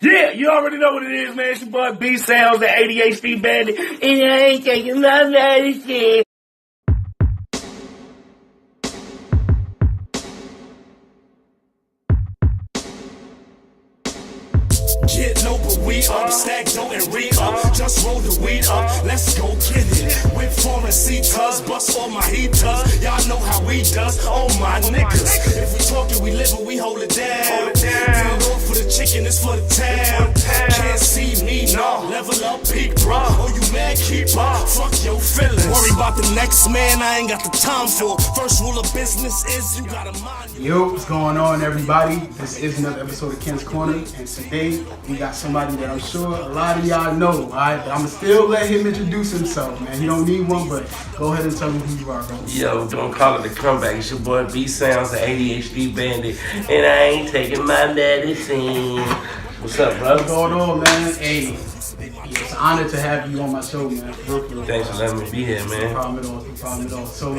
Yeah, you already know what it is, man. It's your boy B Sounds, the ADHD bandit, and I ain't taking my medicine. Get low, but we up, stack dough and re-up. Just roll the weed up, let's go get it. Whip foreign C-tuz, bust all my heaters. Y'all know how we does, oh my niggas. If we talkin', we livin', we hold it down. Deal off for the chicken, it's for the town. Can't see me, no. Level up, peak, bro. Oh, you mad, keep up. Fuck your feelings. Worry about the next man, I ain't got the time for. First rule of business is you gotta mind. Yo, what's going on, everybody? This is another episode of Ken's Corner, and today we got somebody that I'm sure a lot of y'all know, alright? But I'ma still let him introduce himself, man. He don't need one, but go ahead and tell him who you are, bro. Yo, don't call it a comeback. It's your boy B Sounds, the ADHD bandit, and I ain't taking my medicine. What's up, bro? What's going on, man? Hey, it's an honor to have you on my show, man. Thanks for letting me be here, man. No problem at all. So,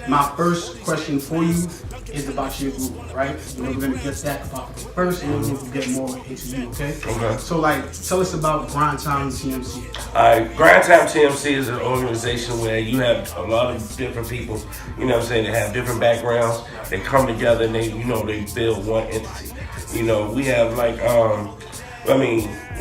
my first question for you is about your group, right? You know, we're gonna get that about first, and then we'll get more into you, okay? Okay. So, tell us about Grind Time TMC. Alright, Grind Time TMC is an organization where you have a lot of different people, you know what I'm saying, they have different backgrounds, they come together and they build one entity. You know, we have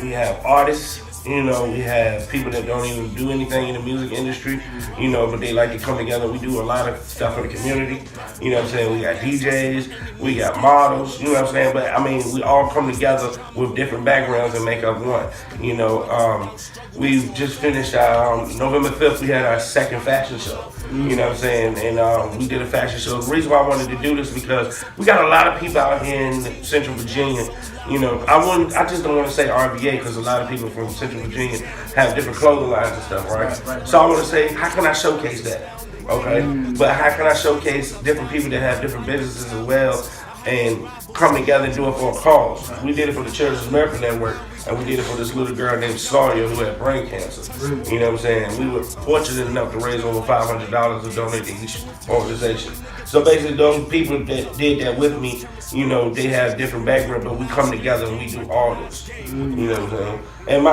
we have artists, you know, we have people that don't even do anything in the music industry, you know, but they like to come together. We do a lot of stuff for the community, you know what I'm saying? We got DJs, we got models, you know what I'm saying? But I mean, we all come together with different backgrounds and make up one. You know, we just finished our, November 5th, we had our second fashion show, you know what I'm saying? And we did a fashion show. The reason why I wanted to do this is because we got a lot of people out here in Central Virginia. You know, I just don't want to say RVA because a lot of people from Central Virginia have different clothing lines and stuff, right? So I want to say, how can I showcase that? Okay, but how can I showcase different people that have different businesses as well and come together and do it for a cause? We did it for the Children's America Network, and we did it for this little girl named Sawyer who had brain cancer. You know what I'm saying? We were fortunate enough to raise over $500 to donate to each organization. So basically, those people that did that with me, you know, they have different background, but we come together and we do all this. You know what I'm saying? And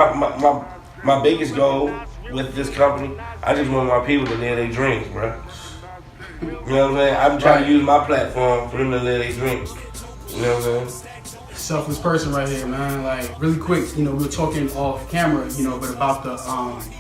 my biggest goal with this company, I just want my people to live their dreams, bro. You know what I'm saying? I'm trying to use my platform for them to live their dreams. You know what I'm saying? Selfless person right here, man. Really quick, you know, we were talking off camera, you know, but about the,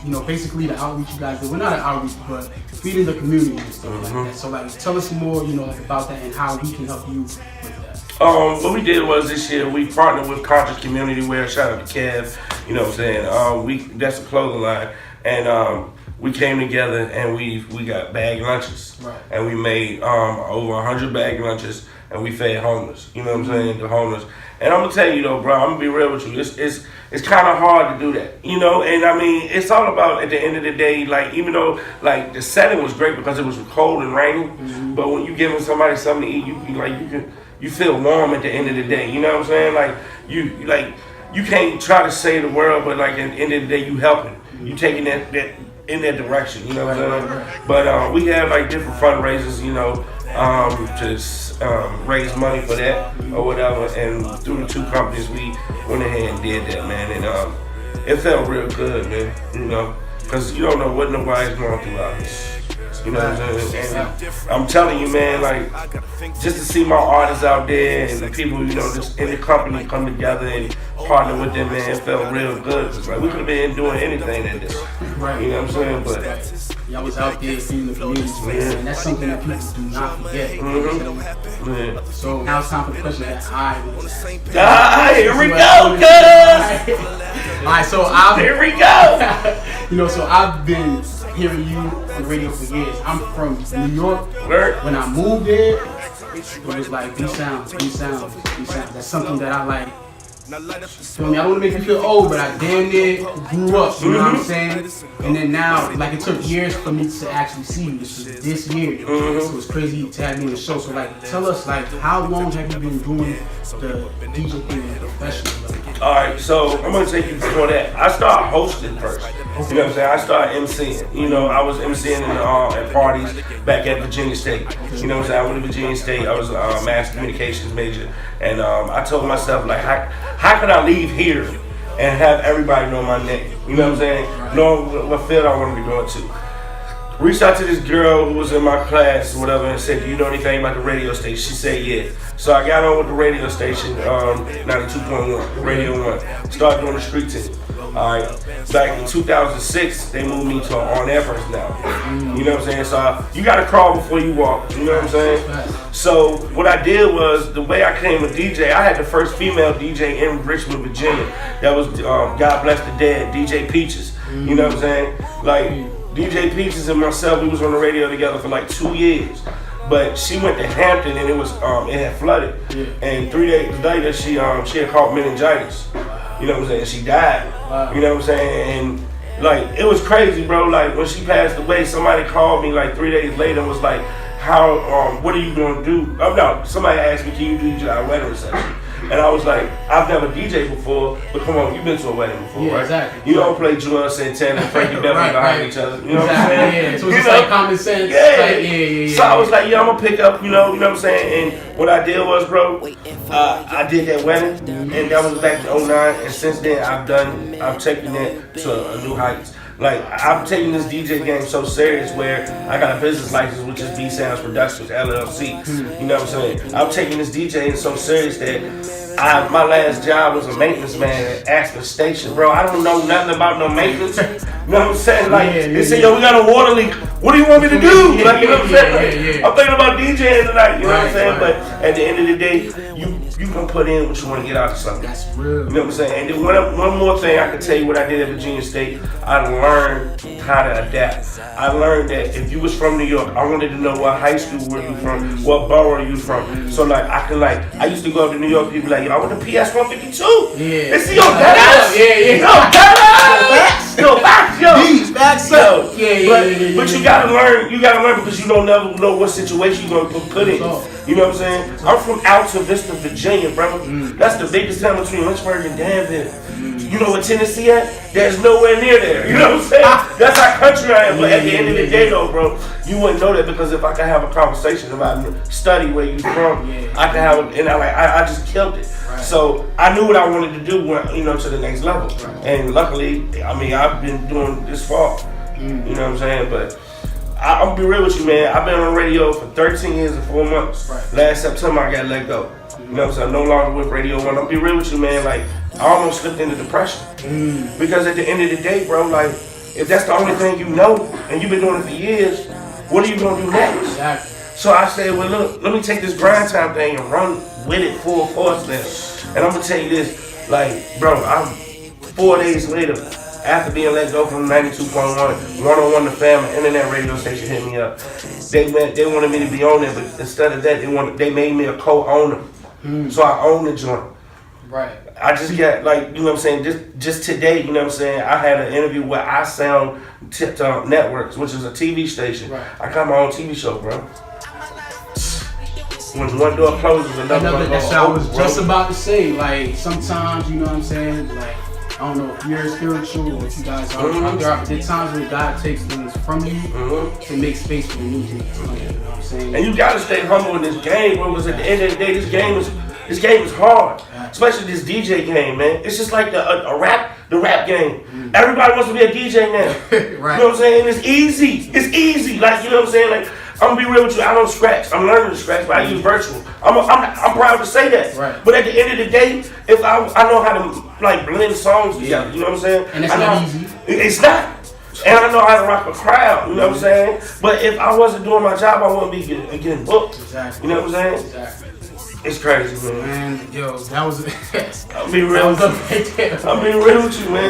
you know, basically the outreach you guys do. We're not an outreach, but feeding the community and stuff like that. So, tell us more, you know, about that and how we can help you with that. What we did was this year we partnered with Conscious Community Wear. Shout out to Kev. You know what I'm saying? That's a clothing line, and we came together and we got bag lunches, and we made over 100 bag lunches, and we fed homeless. You know what I'm saying? The homeless. And I'm gonna tell you though, bro, I'm gonna be real with you. It's kind of hard to do that, you know. And I mean, it's all about at the end of the day, even though the setting was great because it was cold and rainy, but when you giving somebody something to eat, you feel warm at the end of the day. You know what I'm saying? You can't try to save the world, but at the end of the day, you helping. You taking that in that direction. You know what I'm saying? But we have different fundraisers, you know, to raise money for that or whatever. And through the two companies, we went ahead and did that, man. And it felt real good, man. You know, because you don't know what nobody's going through out here. You know what I'm saying? And I'm telling you, man, just to see my artists out there and the people, you know, just in the company come together and partner with them, man, it felt real good. Cause we could have been doing anything at this. You know what I'm saying? But y'all was out there feeding the community, man. And that's something that people do not forget. So now it's time for the question that here we go, cuz! Alright, so here we go! You know, so I've been hearing you on the radio for years. I'm from New York. When I moved there, it was B Sounds. That's something that I like. Feel me? I don't want to make you feel old, but I damn near grew up. You know what I'm saying? And then now, it took years for me to actually see you. This year, so it's crazy to have me in the show. So tell us how long have you been doing the DJ thing professionally? All right, so I'm gonna take you before that. I started hosting first. You know what I'm saying? I started MCing. You know, I was MCing at parties back at Virginia State. You know what I'm saying? I went to Virginia State. I was a mass communications major. And I told myself, like, how could I leave here and have everybody know my name? You know what I'm saying? Know what field I wanted to go into. Reached out to this girl who was in my class or whatever and said, do you know anything about the radio station? She said, yeah. So I got on with the radio station, 92.1, Radio 1. Started doing the street team. Alright. Back in 2006, they moved me to an on-air personality. You know what I'm saying? So you gotta crawl before you walk. You know what I'm saying? So what I did was, the way I came a DJ, I had the first female DJ in Richmond, Virginia. That was, God Bless the Dead, DJ Peaches. You know what I'm saying? Like, DJ Peaches and myself, we was on the radio together for like 2 years. But she went to Hampton and it had flooded. And 3 days later, she had caught meningitis. You know what I'm saying? She died. Wow. You know what I'm saying? And like, it was crazy, bro. Like, when she passed away, somebody called me like 3 days later and was like, what are you gonna do? Oh no, somebody asked me, can you do our wedding reception? And I was like, I've never DJed before, but come on, you've been to a wedding before, right? Exactly. You don't play Joel Santana and Frankie Beverly behind each other. You know what I'm saying? Yeah, so it's like common sense. Yeah. So I was like, yeah, I'm gonna pick up, you know what I'm saying? And what I did was, bro, I did that wedding, and that was back in 09, and since then I've taken it to a new heights. Like, I'm taking this DJ game so serious where I got a business license, which is B Sounds Productions, LLC. You know what I'm saying? I'm taking this DJing so serious that my last job was a maintenance man at Aspen Station. Bro, I don't know nothing about no maintenance. You know what I'm saying? Like, they say, yo, we got a water leak. What do you want me to do? Like, you know what I'm saying? Like, I'm thinking about DJing tonight, you know what I'm saying? But at the end of the day, you can put in what you want to get out of something. That's real. You know what I'm saying? And then one more thing I can tell you what I did at Virginia State, I learned how to adapt. I learned that if you was from New York, I wanted to know what high school were you from, what borough you from. So like, I used to go up to New York, people like, yo, I went to PS 152. Yeah. And see, yo, that yo, facts, yo. These facts up. But you gotta learn because you don't never know what situation you're gonna put in. You know what I'm saying? I'm from Alta Vista, Virginia, brother. That's the biggest town between Lynchburg and Danville. You know what Tennessee at? There's nowhere near there. You know what I'm saying? That's how country I am. But at the end of the day, though, bro, you wouldn't know that because if I could have a conversation about study where you from, I could have, and I just killed it. Right. So I knew what I wanted to do, to the next level. Right. And luckily, I mean, I've been doing this far. You know what I'm saying? But I'm gonna be real with you, man. I've been on the radio for 13 years and 4 months. Right. Last September, I got let go. You know what I'm saying? I'm no longer with Radio 1. I'm gonna be real with you, man. Like, I almost slipped into depression. Because at the end of the day, bro, like, if that's the only thing you know, and you've been doing it for years, what are you gonna do next? Exactly. So I said, well, look, let me take this grind time thing and run with it full force then. And I'm gonna tell you this, like, bro, I'm 4 days later, after being let go from 92.1, 101 The Family, internet radio station hit me up. They wanted me to be on there, but instead of that, they made me a co-owner. So I own the joint. Right. I just got, like, you know what I'm saying, just today, you know what I'm saying, I had an interview with I Sound Networks, which is a TV station. Right. I got my own TV show, bro. When one door closes, another door That's what I was just about to say. Like, sometimes, you know what I'm saying, like, I don't know if you're spiritual or if you guys are. There are times where God takes things from you to make space for the new things. You know what I'm saying? And you gotta stay humble in this game, bro, because at the end of the day, this game is hard. Especially this DJ game, man. It's just like the rap game. Everybody wants to be a DJ now. Right. You know what I'm saying? It's easy. It's easy. Like, you know what I'm saying? Like, I'm gonna be real with you. I don't scratch. I'm learning to scratch, but I use virtual. I'm proud to say that. Right. But at the end of the day, if I know how to like blend songs together, you know what I'm saying? And it's not easy. It's not. And I know how to rock a crowd. You know what I'm saying? But if I wasn't doing my job, I wouldn't be getting booked. Exactly. You know what I'm saying? Exactly. It's crazy, man. Man, yo, that was. I'll be real with you. I'll be real with you, man.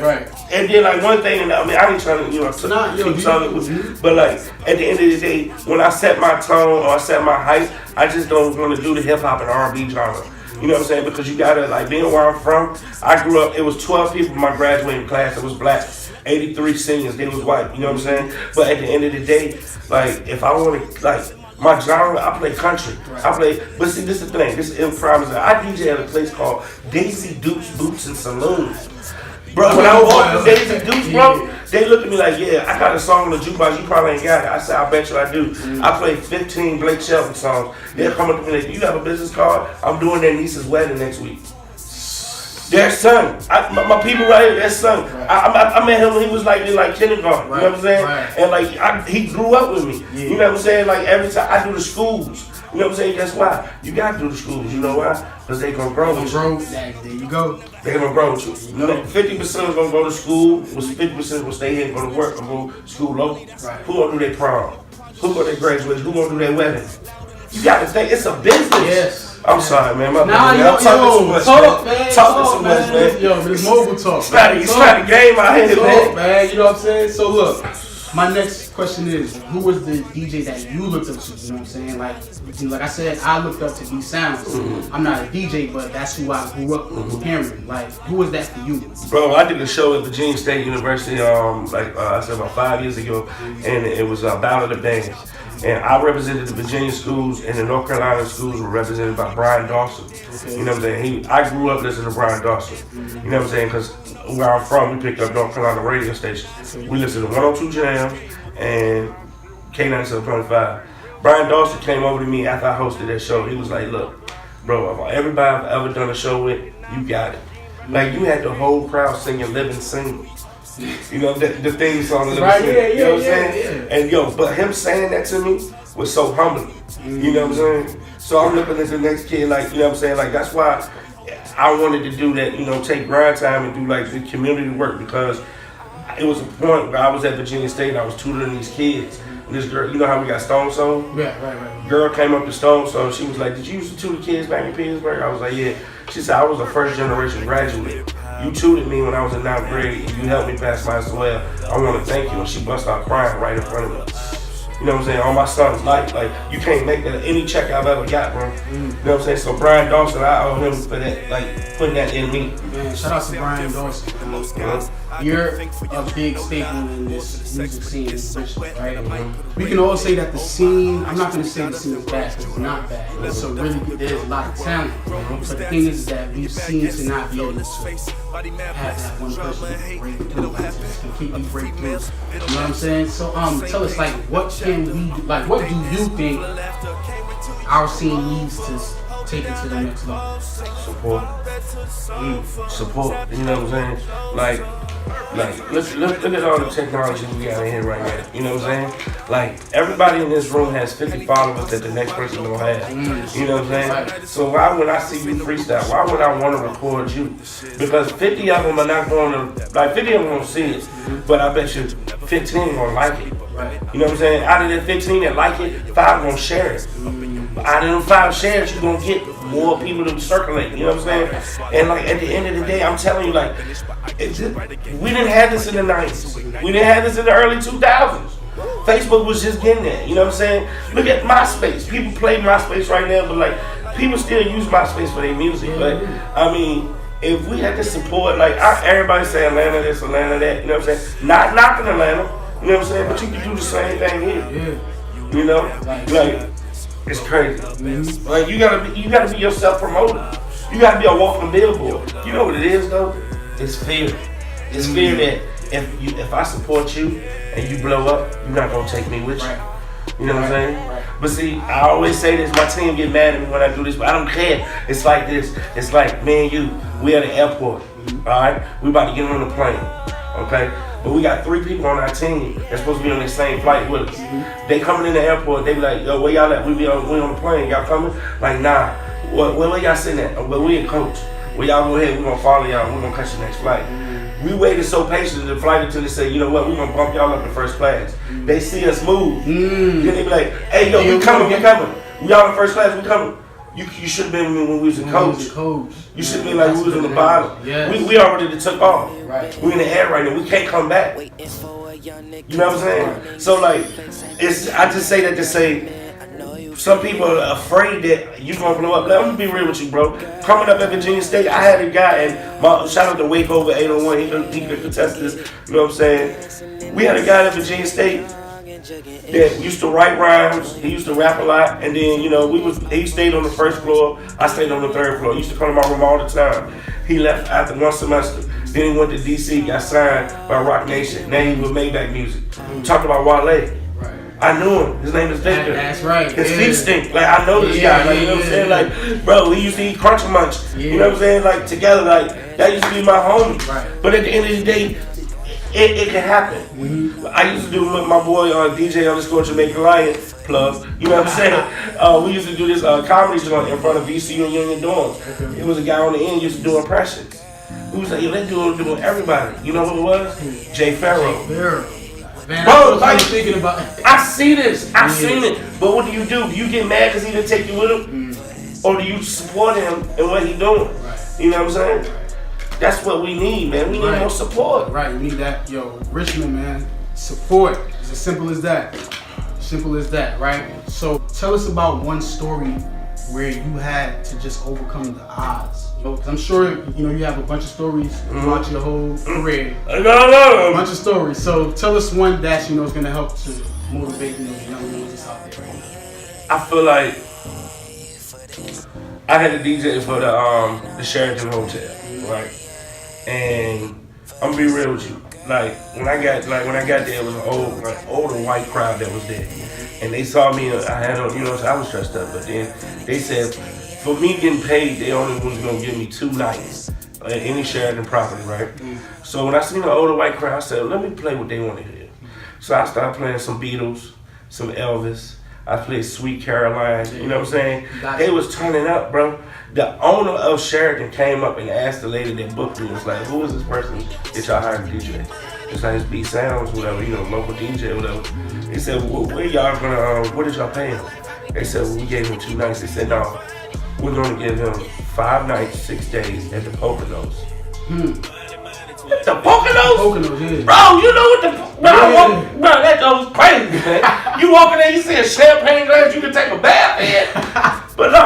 Right. And then, like, one thing, I mean, I ain't trying to, keep talking with you, but like, at the end of the day, when I set my tone or I set my height, I just don't want to do the hip hop and R&B genre. You know what I'm saying? Because you gotta, like, being where I'm from, I grew up, it was 12 people in my graduating class that was black. 83 seniors, they was white. You know what I'm saying? But at the end of the day, like, if I want to, like, my genre, I play country. But see, this is the thing. This is improvisation. I DJ at a place called Daisy Dukes Boots and Saloons. Bro, when I walked the Days of Deuce, bro, they looked at me like, yeah, I got a song on the jukebox, you probably ain't got it. I said, I bet you I do. I played 15 Blake Shelton songs. They'll come up to me like, you have a business card? I'm doing their niece's wedding next week. Their son, my people right here, their son. I met him when he was like in like kindergarten. You know what I'm saying? And like he grew up with me. You know what I'm saying? Like every time I do the schools. You know what I'm saying? Guess why? You got to do the schools. You know why? Because they gonna grow with you. There you go. They gonna grow with you. 50% are gonna go to school. 50% will stay here and go to work or go to school local. Who gonna do their prom? Who gonna do their graduation? Who gonna do their wedding? You got to think it's a business. Yes. I'm sorry, man. I'm talking too much, man. Talking too much, man. Yo, this mobile talk. It's not a game out here, man. You know what I'm saying? So look, my next question is, who was the DJ that you looked up to? You know what I'm saying? Like I said, I looked up to D Sounds. I'm not a DJ, but that's who I grew up hearing. Like, who was that for you? Bro, I did a show at Virginia State University, I said about 5 years ago, and it was Battle of the Bands. And I represented the Virginia schools, and the North Carolina schools were represented by Brian Dawson. You know what I'm saying? I grew up listening to Brian Dawson. You know what I'm saying? Because where I'm from, we picked up North Carolina radio stations. We listened to 102 Jams and K97.5. Brian Dawson came over to me after I hosted that show. He was like, look, bro, of everybody I've ever done a show with, you got it. Like, you had the whole crowd singing Living Single. You know, the theme song of Living Single. You know what I'm saying? Yeah. And but him saying that to me was so humbling. You know what I'm saying? So I'm looking at the next kid like, you know what I'm saying? Like, that's why I wanted to do that, take grind time and do like the community work, because it was a point where I was at Virginia State and I was tutoring these kids. And this girl, you know how we got Stone Soul? Right. Girl came up to Stone Soul. She was like, did you used to tutor kids back in Pittsburgh? I was like, yeah. She said, I was a first generation graduate. You tutored me when I was in 9th grade and you helped me pass my SOL. I want to thank you. And she bust out crying right in front of me. You know what I'm saying? On my son's life. Like, you can't make that any check I've ever got, bro. You know what I'm saying? So Brian Dawson, I owe him for that, like, putting that in me. Man, shout out to Brian Dawson. You're a big staple in this music scene in Richmond, right? We can all say that the scene, I'm not going to say the scene is bad, because it's not bad. There's a lot of talent. But the thing is that we seem to not be able to have that one person break through, like, just completely break through. You know what I'm saying? So tell us, like, what can we do? Like, what do you think our scene needs to take it to the next level? Support. You know what I'm saying? Like look at all the technology we got in here right now. You know what I'm saying? Like, everybody in this room has 50 followers that the next person don't have. You know what I'm saying? So why would I see you freestyle? Why would I want to record you? Because 50 of them are not going to, like, 50 of them won't see it, but I bet you 15 gonna like it. You know what I'm saying? Out of the 15 that like it, 5 gonna share it. Out of them 5 shares, you're gonna get more people to circulate. You know what I'm saying? And like, at the end of the day, I'm telling you, like, we didn't have this in the 90s. We didn't have this in the early 2000s. Facebook was just getting there. You know what I'm saying? Look at MySpace. People play MySpace right now, but like, people still use MySpace for their music. But I mean, if we had the support, like, everybody say Atlanta this, Atlanta that. You know what I'm saying? Not knocking Atlanta. You know what I'm saying? But you can do the same thing here. You know, like, it's crazy. Like, you gotta be yourself promoter. You gotta be a walking billboard. You know what it is though? It's fear. It's fear that if I support you and you blow up, you're not gonna take me with you. You know what I'm saying? But see, I always say this. My team get mad at me when I do this, but I don't care. It's like this. It's like me and you. We at the airport. All right, we about to get on the plane. Okay. But we got 3 people on our team that's supposed to be on the same flight with us. They coming in the airport, they be like, yo, where y'all at? We on the plane, y'all coming? Like, nah. Where y'all sitting at? Well, we in coach. Well, y'all go ahead, we gonna follow y'all, we gonna catch the next flight. We waited so patiently the flight until they say, you know what, we gonna bump y'all up to first class. They see us move. Then they be like, hey, yo, we coming. We all in first class, we coming. You should have been when we was in coach. You should have been like we was in the bottom. We already took off. We in the air right now. We can't come back. You know what I'm saying? So like, I just say that to say, some people are afraid that you gonna blow up. Let me be real with you, bro. Coming up at Virginia State, I had a guy, and shout out to Wake over 801. He could contest this. You know what I'm saying? We had a guy at Virginia State that used to write rhymes. He used to rap a lot, and then he stayed on the first floor. I stayed on the third floor. He used to come to my room all the time. He left after 1 semester. Then he went to DC, got signed by Rock Nation. Now he with Maybach Music. Talked about Wale. I knew him. His name is Victor. That's right. His feet stink. Like, I know this guy. Like, you know what I'm saying? Like, bro, we used to eat Crunch Munch. You know what I'm saying? Like, together. Like, that used to be my homie. Right. But at the end of the day, it can happen. I used to do with my boy DJ _ Jamaican Lion plug. You know what I'm saying? We used to do this comedy joint in front of VCU and Union Dorms. It was a guy on the end used to do impressions. We was like, let's do it with everybody. You know who it was? Jay Farrow. Man, bro, like, thinking about. I see this. I seen it. But what do? Do you get mad because he didn't take you with him? Or do you support him and what he doing? You know what I'm saying? That's what we need, man. We need more support. Right, we need that. Yo, Richmond, man. Support. It's as simple as that. Simple as that, right? So tell us about one story where you had to just overcome the odds. Cause I'm sure you have a bunch of stories throughout your whole career. I know. A bunch of stories. So tell us one that is going to help to motivate young musicians out there. I feel like I had a DJ for the Sheraton Hotel, right? And I'm gonna be real with you. Like when I got there, it was an older white crowd that was there, and they saw me. I had on, so I was dressed up, but then they said, for me getting paid, they only was gonna give me 2 nights at any Sheraton property, right? So when I seen the older white crowd, I said, let me play what they want to hear. So I started playing some Beatles, some Elvis. I played Sweet Caroline. You know what I'm saying? They was turning up, bro. The owner of Sheraton came up and asked the lady that booked me, was like, who is this person that y'all hired to DJ? His name's B Sounds, whatever, local DJ, whatever. He said, well, where y'all gonna, what did y'all pay him? They said, well, we gave him 2 nights. They said, no, we're gonna give him 5 nights, 6 days at the Poconos. The Poconos? Poconos, yeah. Bro, you know what the, bro, that goes crazy, man. You walk in there, you see a champagne glass you can take a bath in. But no,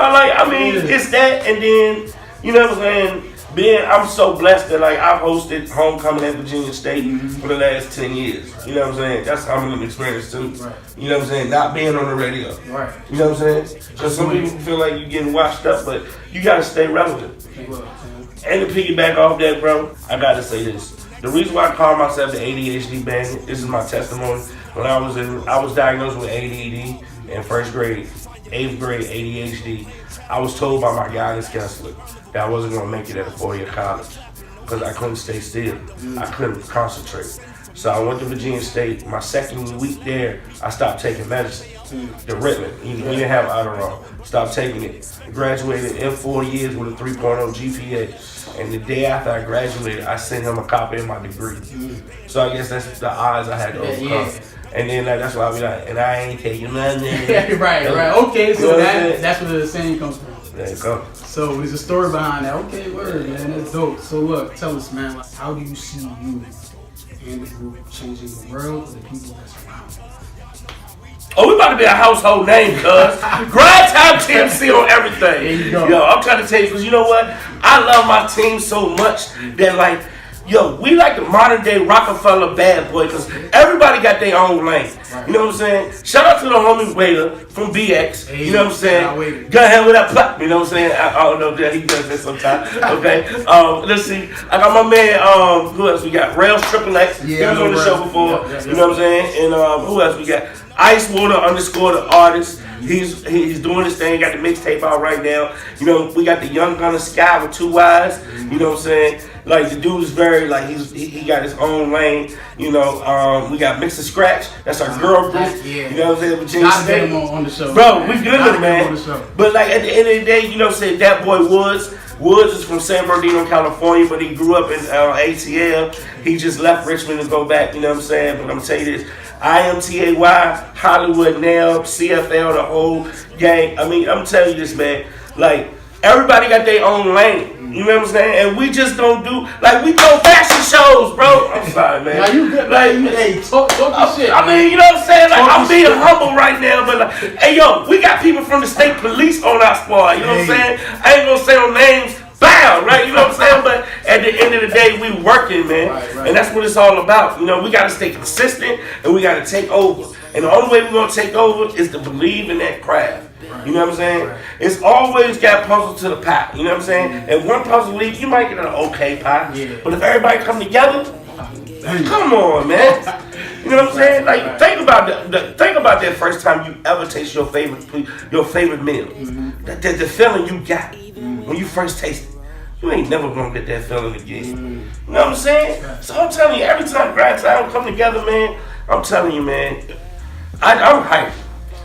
it's that, and then, you know what I'm saying? I'm so blessed that I've hosted homecoming at Virginia State for the last 10 years. You know what I'm saying? That's how I'm an experience too. Right. You know what I'm saying? Not being on the radio. Right. You know what I'm saying? Because some people feel like you're getting washed up, but you gotta stay relevant. And to piggyback off that, bro, I gotta say this. The reason why I call myself the ADHD bandit, this is my testimony. When I was diagnosed with ADD in 1st grade, 8th grade ADHD. I was told by my guidance counselor that I wasn't gonna make it at a 4-year college because I couldn't stay still. I couldn't concentrate. So I went to Virginia State. My 2nd week there, I stopped taking medicine. The Ritalin. We didn't have Adderall. Stopped taking it. Graduated in 4 years with a 3.0 GPA. And the day after I graduated, I sent him a copy of my degree. So I guess that's the odds I had to overcome. And then that's why I be like, and I ain't taking nothing. right. Okay, so that's where the saying comes from. There you go. So there's a story behind that. Okay, word, man. That's dope. So look, tell us, man, how do you see you and the group changing the world and the people that's around you? Oh, we about to be a household name, cuz. Grind Time TMC on everything. There you go. Yo, I'm trying to tell you, because you know what? I love my team so much that, we like the modern day Rockefeller bad boy, because everybody got their own lane. Right. You know what I'm saying? Shout out to the homie Waiter from BX. Hey, you know what I'm saying? Go ahead with that plot. You know what I'm saying? I don't know that he does that sometimes. Okay. Let's see. I got my man, who else we got? Rails Triple X. He was on the show before. You know what I'm saying? And who else we got? Icewater _ the artist. He's doing his thing. Got the mixtape out right now. You know, we got the Young Gunner Sky with 2 eyes. You know what I'm saying? The dude is very he got his own lane. You know, we got Mix and Scratch. That's our girl group. You know what I'm saying? Virginia State. Get him on the show. Bro, we good, man. But at the end of the day, you know what I'm saying? That boy Woods. Woods is from San Bernardino, California, but he grew up in ATL. He just left Richmond to go back. You know what I'm saying? But I'm gonna tell you this. IMTAY, Hollywood Now, CFL, the whole gang. I'm telling you this, man. Everybody got their own lane. You know what I'm saying? And we just don't do, we throw fashion shows, bro. I'm sorry, man. Now you good. Hey, talk your shit. You know what I'm saying? I'm being humble right now, but hey, yo, we got people from the state police on our squad. You know what I'm saying? I ain't gonna say no names. Bow, right? You know what I'm saying? But at the end of the day, we working, man. Right. And that's what it's all about. You know, we got to stay consistent and we got to take over. And the only way we're going to take over is to believe in that craft. You know what I'm saying? Right. It's always got puzzle to the pie. You know what I'm saying? If one puzzle leaves, you might get an okay pie. Yeah. But if everybody come together, come on, man. You know what I'm saying? Like, think about that first time you ever taste your favorite meal. The feeling you got when you first taste it. You ain't never gonna get that feeling again. You know what I'm saying? So I'm telling you, every time grind time come together, man, I'm telling you, man, I'm hyped.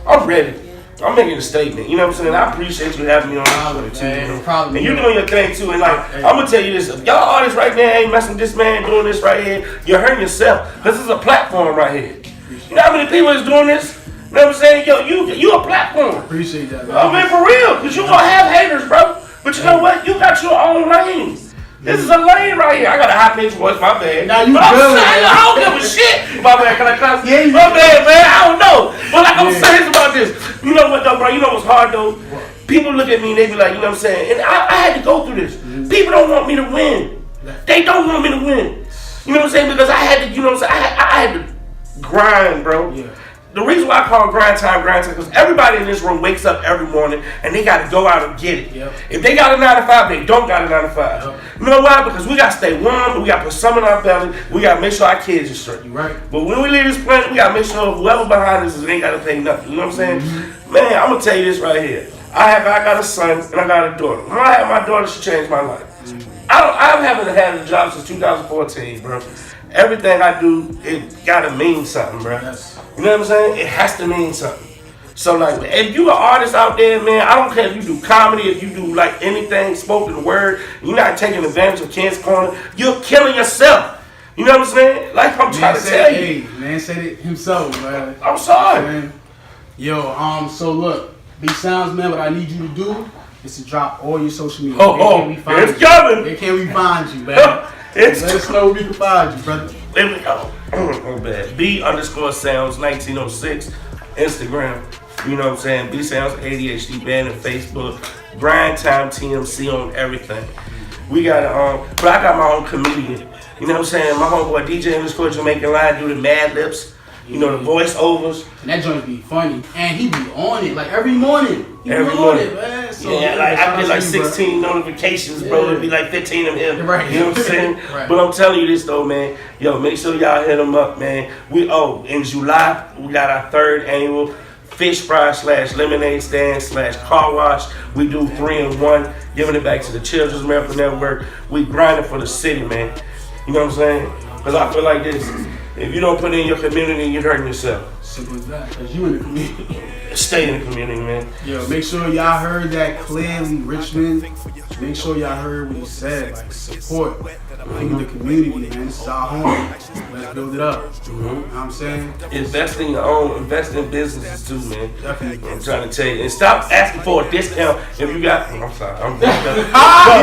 I'm ready. I'm making a statement. You know what I'm saying? I appreciate you having me on the show too. And you doing your thing too. And like, I'm gonna tell you this: if y'all artists right now ain't messing with this man doing this right here, you're hurting yourself. Cause this is a platform right here. You know how many people is doing this? You know what I'm saying? Yo, you a platform. Appreciate that, man. I mean, for real, cause you gonna have haters, bro. But you know what? You got your own lane. This is a lane right here. I got a high pitched voice, my bad. Now you but I'm good, saying, man. I don't give a shit. My bad, can I cuss? Yeah, you my bad, man. I don't know. But like I'm serious about this. You know what though, bro? You know what's hard though? People look at me and they be like, you know what I'm saying? And I had to go through this. People don't want me to win. They don't want me to win. You know what I'm saying? Because I had to, you know what I'm saying? I had to grind, bro. Yeah. The reason why I call it grind time, because everybody in this room wakes up every morning and they got to go out and get it. Yep. If they got a 9 to 5, they don't got a 9 to 5. Yep. You know why? Because we got to stay warm, we got to put some in our belly, we got to make sure our kids are straight. You're right. But when we leave this planet, we got to make sure whoever behind us ain't got to pay nothing. You know what I'm saying? Man, I'm going to tell you this right here. I got a son and I got a daughter. When I had my daughter, she changed my life. I haven't had a job since 2014, bro. Everything I do, it got to mean something, bro. Yes. You know what I'm saying? It has to mean something. So like, if you an artist out there, man, I don't care if you do comedy, if you do like anything, spoken word, you're not taking advantage of Ken's Corner, you're killing yourself. You know what I'm saying? Like I'm trying to tell you. Man said it himself, man. I'm sorry. Yo, so look, B-Sounds, man, what I need you to do is to drop all your social media. It's coming. Where can we find you, man? Let us know where we can find you, brother. There we go. Oh, bad. B_sounds 1906 Instagram. You know what I'm saying? B Sounds ADHD band and Facebook. Grind Time TMC on everything. We got but I got my own comedian. You know what I'm saying? My homeboy DJ_Jamaican Line do the Mad Lips. You know, the voiceovers. And that joint be funny. And he be on it like every morning. Every morning. It, man. So, yeah, like I get like 16 notifications, bro. It'd be like 15 of him. Right. You know what I'm saying? Right. But I'm telling you this though, man. Yo, make sure y'all hit him up, man. In July, we got our 3rd annual fish fry / lemonade stand / car wash. We do 3-in-1, giving it back to the Children's Miracle Network. We grinding for the city, man. You know what I'm saying? Because I feel like this. If you don't put in your community, you're hurting yourself. Simple as that. Because you in the community. Stay in the community, man. Yo, make sure y'all heard that clearly, Richmond. Make sure y'all heard what he said. Like, support. Feed the community, man. This is our home. Let's build it up. You know what I'm saying? Invest in your own. Invest in businesses too, man. Definitely. I'm trying to tell you. And stop asking for a discount if you got... I'm sorry. He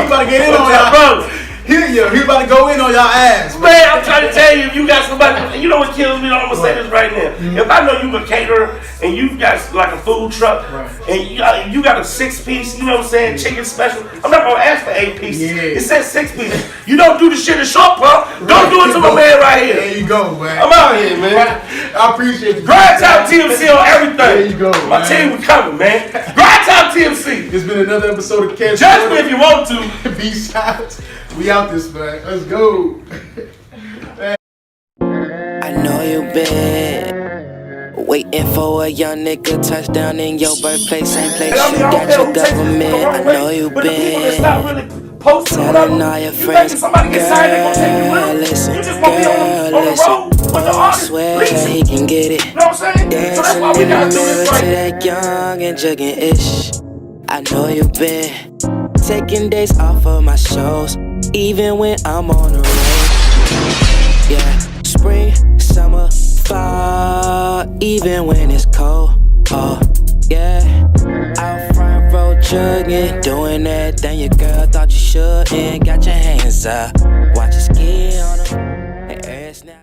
about to get in on y'all. Bro. He about to go in on y'all ass. Man, I'm trying to tell you, if you got somebody, you know what kills me? I'm gonna say this right now. If I know you a caterer and you got like a food truck and you got a 6-piece, you know what I'm saying, chicken special, I'm not gonna ask for 8 pieces. Yeah. It says 6 pieces. You don't do the shit in short pump. Don't do it to my man right here. There you go, man. I'm out here, man. I appreciate you. Grind Time TMC on everything. There you go, my team was coming, man. Grind Time TMC. It's been another episode of Catch. Judge me if you want to. B-Sides. We out this, man. Let's go. I know you been waiting for a young nigga touchdown in your birthplace, same place you got your government. I know you been telling all your friends, girl, listen, I swear he can get it. Dancing in the mirror to that young and jugging-ish. I know you been taking days off of my shows, even when I'm on the road. Yeah, spring, summer, fall, even when it's cold. Oh, yeah, out front row jugging, doing everything your girl thought you shouldn't. Got your hands up, watch your skin on them.